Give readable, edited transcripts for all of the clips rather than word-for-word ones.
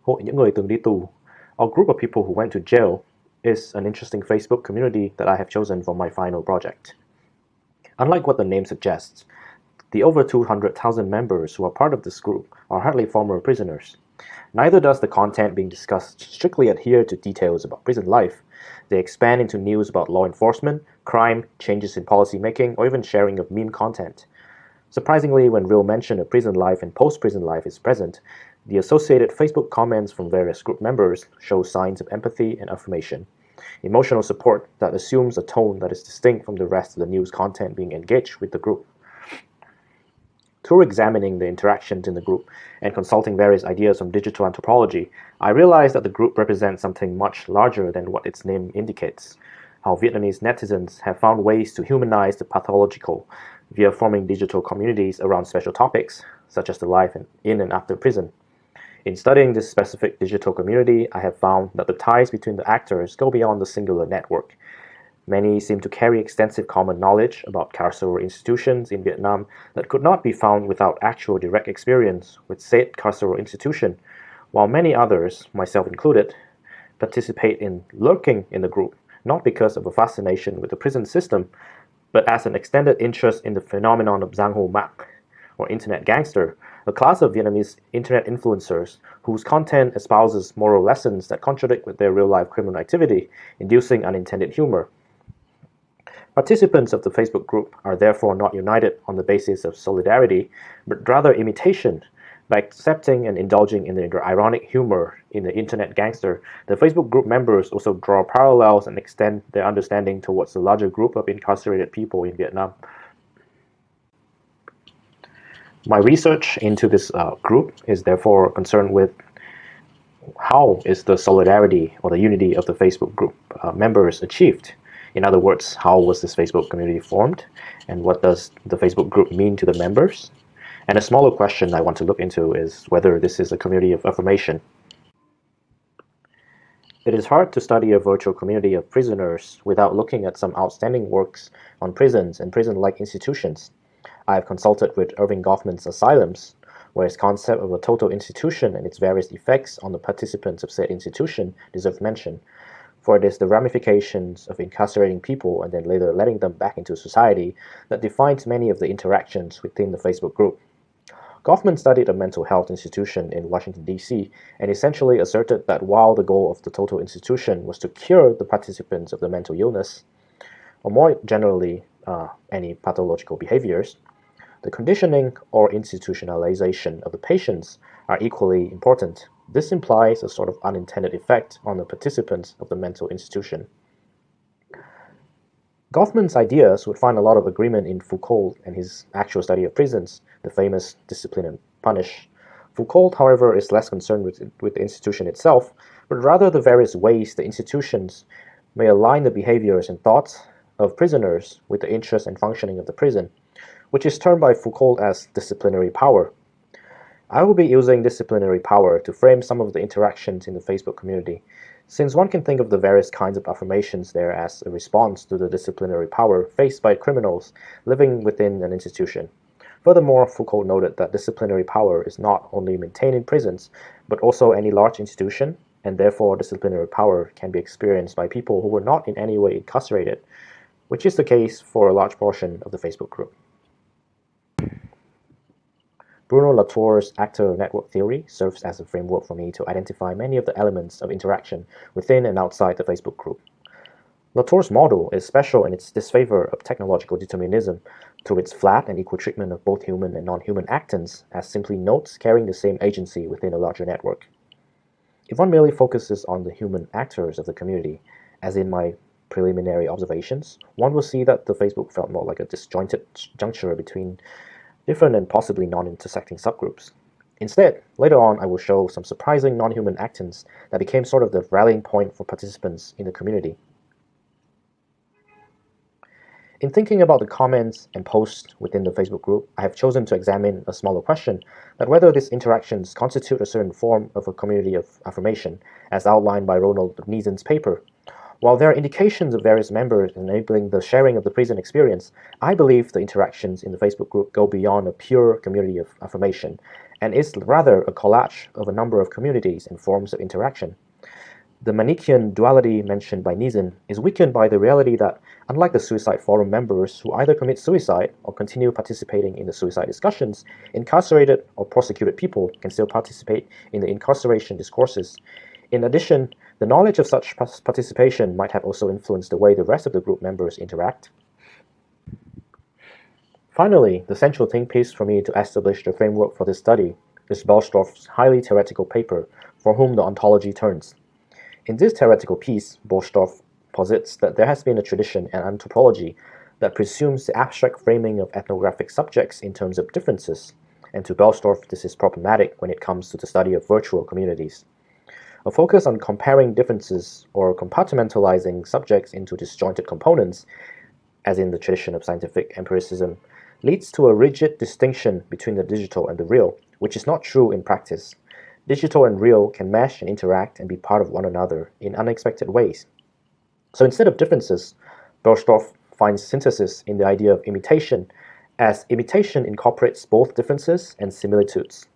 Hội những người từng đi tù, a group of people who went to jail, is an interesting Facebook community that I have chosen for my final project. Unlike what the name suggests, the over 200,000 members who are part of this group are hardly former prisoners. Neither does the content being discussed strictly adhere to details about prison life. They expand into news about law enforcement, crime, changes in policy making, or even sharing of meme content. Surprisingly, when real mention of prison life and post-prison life is present, the associated Facebook comments from various group members show signs of empathy and affirmation, emotional support that assumes a tone that is distinct from the rest of the news content being engaged with the group. Through examining the interactions in the group and consulting various ideas from digital anthropology, I realized that the group represents something much larger than what its name indicates. How Vietnamese netizens have found ways to humanize the pathological via forming digital communities around special topics, such as the life in and after prison. In studying this specific digital community, I have found that the ties between the actors go beyond the singular network. Many seem to carry extensive common knowledge about carceral institutions in Vietnam that could not be found without actual direct experience with said carceral institution, while many others, myself included, participate in lurking in the group, not because of a fascination with the prison system, but as an extended interest in the phenomenon of Giang Hồ Mạc, or internet gangster, a class of Vietnamese internet influencers whose content espouses moral lessons that contradict with their real-life criminal activity, inducing unintended humor. Participants of the Facebook group are therefore not united on the basis of solidarity, but rather imitation. By accepting and indulging in the ironic humor in the internet gangster, the Facebook group members also draw parallels and extend their understanding towards the larger group of incarcerated people in Vietnam. My research into this group is therefore concerned with how is the solidarity or the unity of the Facebook group members achieved. In other words, how was this Facebook community formed, and what does the Facebook group mean to the members? And a smaller question I want to look into is whether this is a community of affirmation. It is hard to study a virtual community of prisoners without looking at some outstanding works on prisons and prison-like institutions. I have consulted with Irving Goffman's Asylums, where his concept of a total institution and its various effects on the participants of said institution deserve mention, for it is the ramifications of incarcerating people and then later letting them back into society that defines many of the interactions within the Facebook group. Goffman studied a mental health institution in Washington, D.C., and essentially asserted that while the goal of the total institution was to cure the participants of the mental illness, or more generally, any pathological behaviors, the conditioning or institutionalization of the patients are equally important. This implies a sort of unintended effect on the participants of the mental institution. Goffman's ideas would find a lot of agreement in Foucault and his actual study of prisons, the famous Discipline and Punish. Foucault, however, is less concerned with the institution itself, but rather the various ways the institutions may align the behaviors and thoughts of prisoners with the interests and functioning of the prison, which is termed by Foucault as disciplinary power. I will be using disciplinary power to frame some of the interactions in the Facebook community, since one can think of the various kinds of affirmations there as a response to the disciplinary power faced by criminals living within an institution. Furthermore, Foucault noted that disciplinary power is not only maintained in prisons, but also any large institution, and therefore disciplinary power can be experienced by people who were not in any way incarcerated, which is the case for a large portion of the Facebook group. Bruno Latour's actor network theory serves as a framework for me to identify many of the elements of interaction within and outside the Facebook group. Latour's model is special in its disfavor of technological determinism through its flat and equal treatment of both human and non-human actants as simply nodes carrying the same agency within a larger network. If one merely focuses on the human actors of the community, as in my preliminary observations, one will see that the Facebook felt more like a disjointed juncture between different and possibly non-intersecting subgroups. Instead, later on I will show some surprising non-human actants that became sort of the rallying point for participants in the community. In thinking about the comments and posts within the Facebook group, I have chosen to examine a smaller question, that whether these interactions constitute a certain form of a community of affirmation, as outlined by Ronald Neeson's paper, While there are indications of various members enabling the sharing of the prison experience, I believe the interactions in the Facebook group go beyond a pure community of affirmation, and is rather a collage of a number of communities and forms of interaction. The Manichaean duality mentioned by Nizin is weakened by the reality that, unlike the suicide forum members who either commit suicide or continue participating in the suicide discussions, incarcerated or prosecuted people can still participate in the incarceration discourses. In addition, the knowledge of such participation might have also influenced the way the rest of the group members interact. Finally, the central think piece for me to establish the framework for this study is Bollstorff's highly theoretical paper, For Whom the Ontology Turns. In this theoretical piece, Bollstorff posits that there has been a tradition in anthropology that presumes the abstract framing of ethnographic subjects in terms of differences, and to Bollstorff this is problematic when it comes to the study of virtual communities. A focus on comparing differences or compartmentalizing subjects into disjointed components, as in the tradition of scientific empiricism, leads to a rigid distinction between the digital and the real, which is not true in practice. Digital and real can mesh and interact and be part of one another in unexpected ways. So instead of differences, Bollstorff finds synthesis in the idea of imitation, as imitation incorporates both differences and similitudes.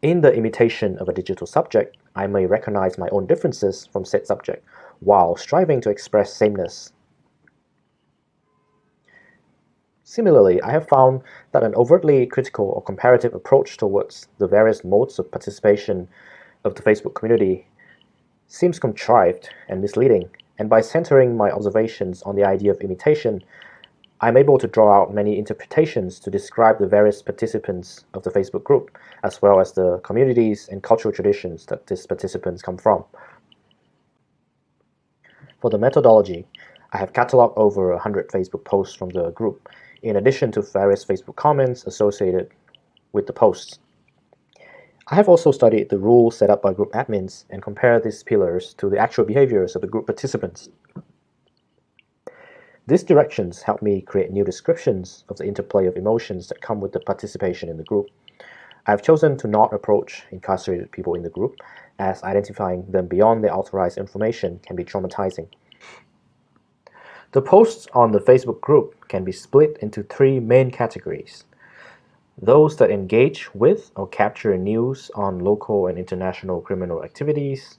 In the imitation of a digital subject, I may recognize my own differences from said subject, while striving to express sameness. Similarly, I have found that an overtly critical or comparative approach towards the various modes of participation of the Facebook community seems contrived and misleading, and by centering my observations on the idea of imitation, I'm able to draw out many interpretations to describe the various participants of the Facebook group, as well as the communities and cultural traditions that these participants come from. For the methodology, I have cataloged over 100 Facebook posts from the group, in addition to various Facebook comments associated with the posts. I have also studied the rules set up by group admins and compared these pillars to the actual behaviors of the group participants. These directions help me create new descriptions of the interplay of emotions that come with the participation in the group. I have chosen to not approach incarcerated people in the group, as identifying them beyond the authorized information can be traumatizing. The posts on the Facebook group can be split into three main categories: those that engage with or capture news on local and international criminal activities,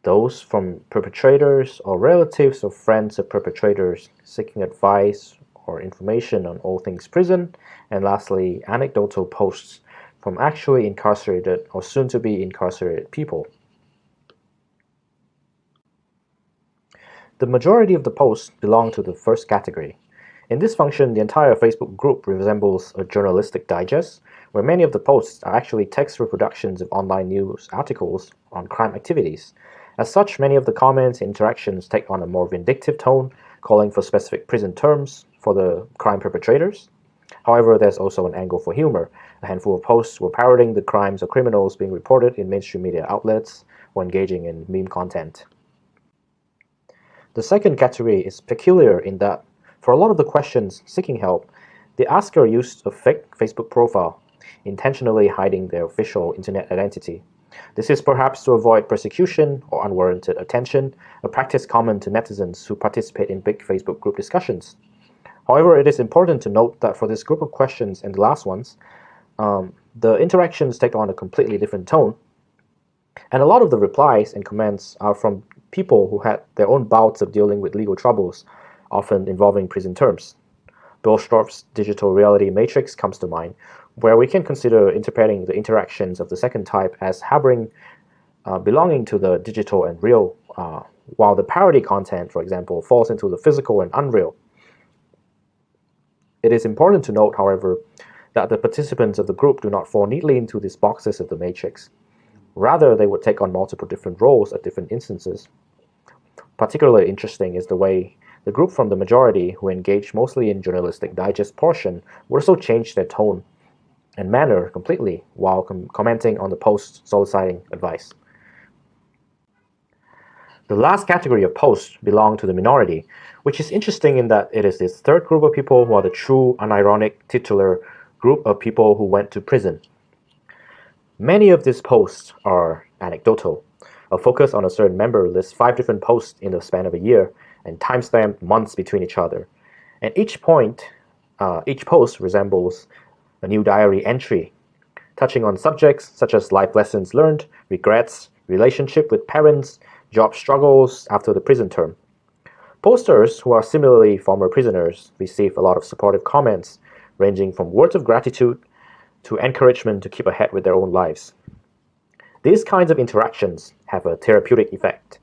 those from perpetrators or relatives or friends of perpetrators seeking advice or information on all things prison, and lastly, anecdotal posts from actually incarcerated or soon-to-be incarcerated people. The majority of the posts belong to the first category. In this function, the entire Facebook group resembles a journalistic digest, where many of the posts are actually text reproductions of online news articles on crime activities. As such, many of the comments and interactions take on a more vindictive tone, calling for specific prison terms for the crime perpetrators. However, there's also an angle for humor. A handful of posts were parroting the crimes or criminals being reported in mainstream media outlets or engaging in meme content. The second category is peculiar in that, for a lot of the questions seeking help, the asker used a fake Facebook profile, intentionally hiding their official internet identity. This is perhaps to avoid persecution or unwarranted attention, a practice common to netizens who participate in big Facebook group discussions. However, it is important to note that for this group of questions and the last ones, the interactions take on a completely different tone, and a lot of the replies and comments are from people who had their own bouts of dealing with legal troubles, often involving prison terms. Bollstorff's digital reality matrix comes to mind, where we can consider interpreting the interactions of the second type as harboring belonging to the digital and real, while the parody content, for example, falls into the physical and unreal. It is important to note, however, that the participants of the group do not fall neatly into these boxes of the matrix. Rather, they would take on multiple different roles at different instances. Particularly interesting is the way the group from the majority, who engaged mostly in journalistic digest portion, would also change their tone and manner completely while commenting on the posts soliciting advice. The last category of posts belong to the minority, which is interesting in that it is this third group of people who are the true, unironic, titular group of people who went to prison. Many of these posts are anecdotal, A focus on a certain member lists 5 different posts in the span of a year and timestamped months between each other. And each post resembles a new diary entry, touching on subjects such as life lessons learned, regrets, relationship with parents, job struggles after the prison term. Posters who are similarly former prisoners receive a lot of supportive comments, ranging from words of gratitude to encouragement to keep ahead with their own lives. These kinds of interactions have a therapeutic effect,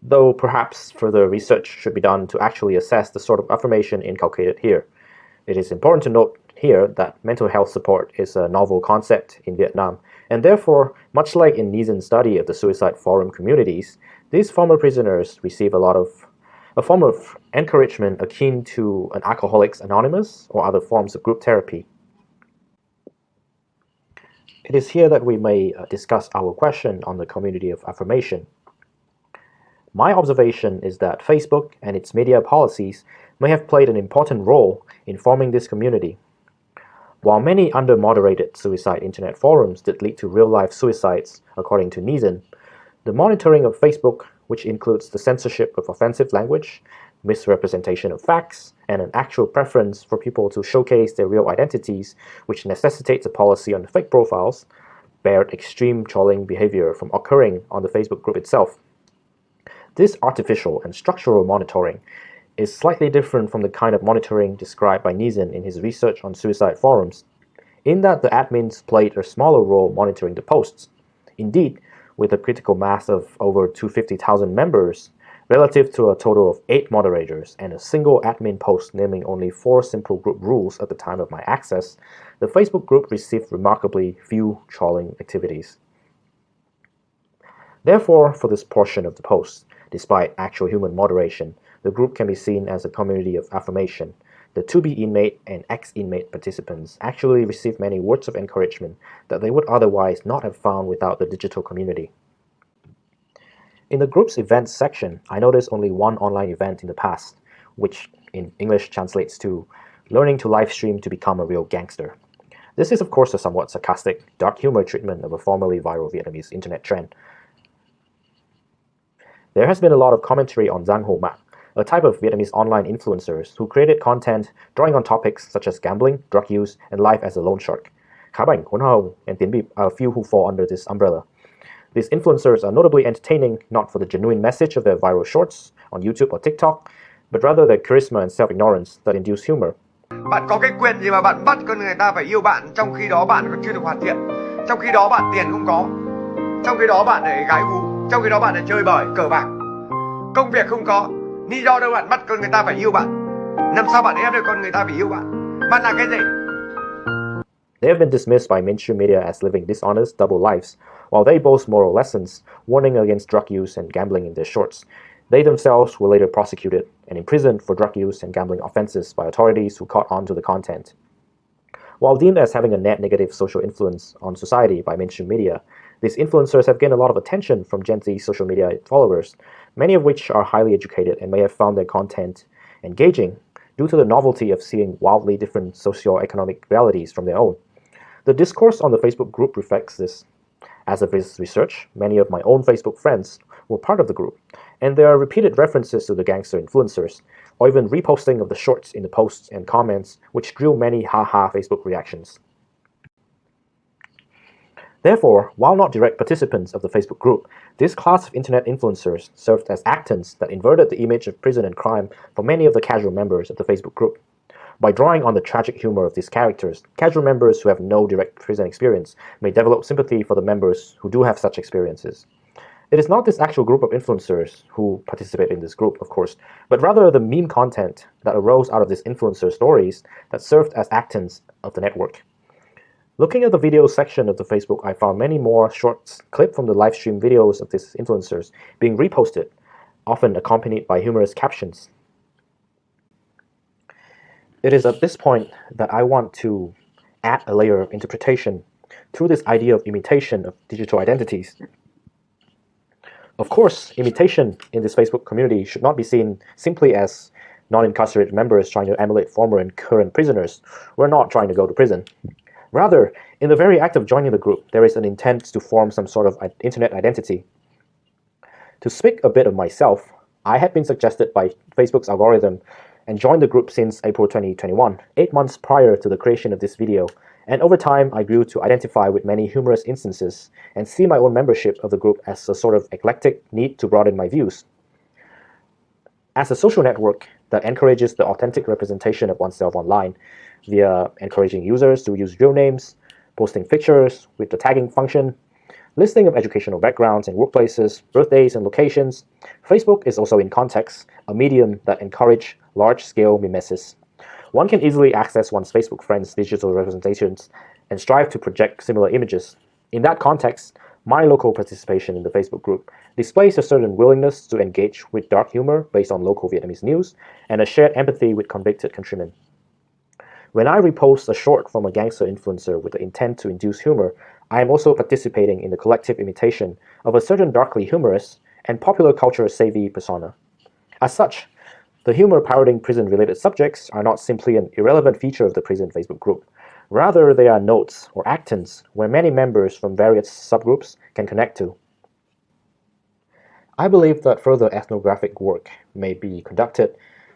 though perhaps further research should be done to actually assess the sort of affirmation inculcated here. It is important to note here that mental health support is a novel concept in Vietnam, and therefore, much like in Neeson's study of the suicide forum communities, these former prisoners receive a form of encouragement akin to an Alcoholics Anonymous or other forms of group therapy. It is here that we may discuss our question on the community of affirmation. My observation is that Facebook and its media policies may have played an important role in forming this community. While many under-moderated suicide internet forums did lead to real-life suicides, according to Neeson, the monitoring of Facebook, which includes the censorship of offensive language, misrepresentation of facts, and an actual preference for people to showcase their real identities, which necessitates a policy on fake profiles, barred extreme trolling behavior from occurring on the Facebook group itself. This artificial and structural monitoring is slightly different from the kind of monitoring described by Neeson in his research on suicide forums, in that the admins played a smaller role monitoring the posts. Indeed, with a critical mass of over 250,000 members, relative to a total of 8 moderators and a single admin post naming only 4 simple group rules at the time of my access, the Facebook group received remarkably few trolling activities. Therefore, for this portion of the post, despite actual human moderation, the group can be seen as a community of affirmation. The to-be inmate and ex-inmate participants actually receive many words of encouragement that they would otherwise not have found without the digital community. In the group's events section, I noticed only one online event in the past, which in English translates to learning to live stream to become a real gangster. This is of course a somewhat sarcastic, dark humor treatment of a formerly viral Vietnamese internet trend. There has been a lot of commentary on Giang Hồ Mạng, a type of Vietnamese online influencers who created content drawing on topics such as gambling, drug use, and life as a loan shark. Khá Bảnh, Huấn Hồng, and Tiến Bịp are a few who fall under this umbrella. These influencers are notably entertaining not for the genuine message of their viral shorts on YouTube or TikTok, but rather their charisma and self-ignorance that induce humor. Bạn có cái quyền gì mà bạn bắt con người ta phải yêu bạn trong khi đó bạn còn chưa được hoàn thiện, trong khi đó bạn tiền không có, trong khi đó bạn lại gái gú, trong khi đó bạn lại chơi bời, cờ bạc, công việc không có, lý do đâu bạn bắt con người ta phải yêu bạn, làm sao bạn ép được con người ta phải yêu bạn, bạn là cái gì? They have been dismissed by mainstream media as living dishonest double lives, while they boast moral lessons, warning against drug use and gambling in their shorts. They themselves were later prosecuted and imprisoned for drug use and gambling offenses by authorities who caught on to the content. While deemed as having a net negative social influence on society by mainstream media, these influencers have gained a lot of attention from Gen Z social media followers, many of which are highly educated and may have found their content engaging due to the novelty of seeing wildly different socio-economic realities from their own. The discourse on the Facebook group reflects this. As of this research, many of my own Facebook friends were part of the group, and there are repeated references to the gangster influencers, or even reposting of the shorts in the posts and comments, which drew many haha Facebook reactions. Therefore, while not direct participants of the Facebook group, this class of internet influencers served as actants that inverted the image of prison and crime for many of the casual members of the Facebook group. By drawing on the tragic humor of these characters, casual members who have no direct prison experience may develop sympathy for the members who do have such experiences. It is not this actual group of influencers who participate in this group, of course, but rather the meme content that arose out of these influencer stories that served as actants of the network. Looking at the video section of the Facebook, I found many more shorts clipped from the live stream videos of these influencers being reposted, often accompanied by humorous captions. It is at this point that I want to add a layer of interpretation through this idea of imitation of digital identities. Of course, imitation in this Facebook community should not be seen simply as non-incarcerated members trying to emulate former and current prisoners who are not trying to go to prison. Rather, in the very act of joining the group, there is an intent to form some sort of internet identity. To speak a bit of myself, I had been suggested by Facebook's algorithm and joined the group since April 2021, 8 months prior to the creation of this video, and over time I grew to identify with many humorous instances and see my own membership of the group as a sort of eclectic need to broaden my views. As a social network that encourages the authentic representation of oneself online via encouraging users to use real names, posting pictures with the tagging function, listing of educational backgrounds and workplaces, birthdays and locations, Facebook is also in context, a medium that encourages large-scale mimesis. One can easily access one's Facebook friends' digital representations and strive to project similar images. In that context, my local participation in the Facebook group displays a certain willingness to engage with dark humor based on local Vietnamese news and a shared empathy with convicted countrymen. When I repost a short from a gangster influencer with the intent to induce humor, I am also participating in the collective imitation of a certain darkly humorous and popular culture savvy persona. As such, the humor parroting prison-related subjects are not simply an irrelevant feature of the prison Facebook group. Rather, they are nodes or actants where many members from various subgroups can connect to. I believe that further ethnographic work may be conducted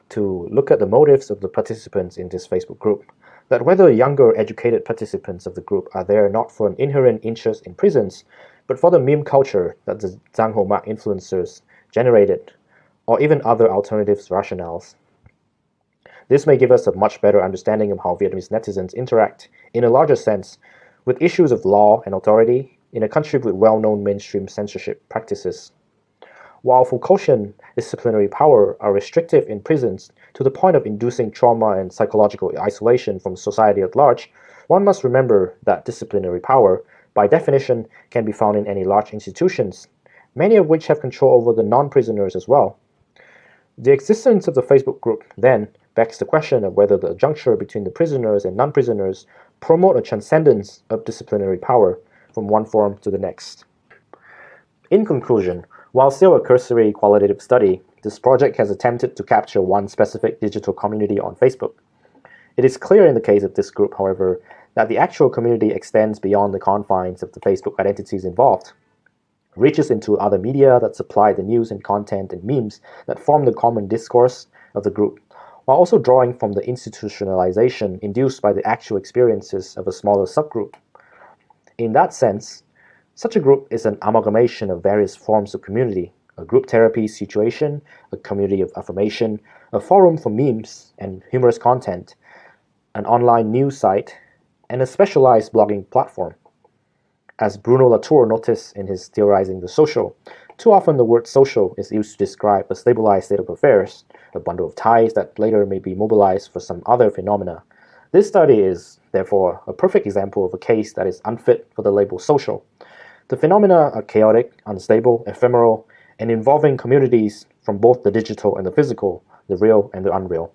to look at the motives of the participants in this Facebook group, that whether younger educated participants of the group are there not for an inherent interest in prisons, but for the meme culture that the Giang Ho Mak influencers generated, or even other alternatives rationales. This may give us a much better understanding of how Vietnamese netizens interact, in a larger sense, with issues of law and authority in a country with well-known mainstream censorship practices. While Foucaultian disciplinary power are restrictive in prisons to the point of inducing trauma and psychological isolation from society at large, one must remember that disciplinary power, by definition, can be found in any large institutions, many of which have control over the non-prisoners as well. The existence of the Facebook group, then, begs the question of whether the juncture between the prisoners and non-prisoners promote a transcendence of disciplinary power from one form to the next. In conclusion, while still a cursory qualitative study, this project has attempted to capture one specific digital community on Facebook. It is clear in the case of this group, however, that the actual community extends beyond the confines of the Facebook identities involved, reaches into other media that supply the news and content and memes that form the common discourse of the group, while also drawing from the institutionalization induced by the actual experiences of a smaller subgroup. In that sense, such a group is an amalgamation of various forms of community, a group therapy situation, a community of affirmation, a forum for memes and humorous content, an online news site, and a specialized blogging platform. As Bruno Latour noticed in his Theorizing the Social, too often the word social is used to describe a stabilized state of affairs, a bundle of ties that later may be mobilized for some other phenomena. This study is, therefore, a perfect example of a case that is unfit for the label social. The phenomena are chaotic, unstable, ephemeral, and involving communities from both the digital and the physical, the real and the unreal.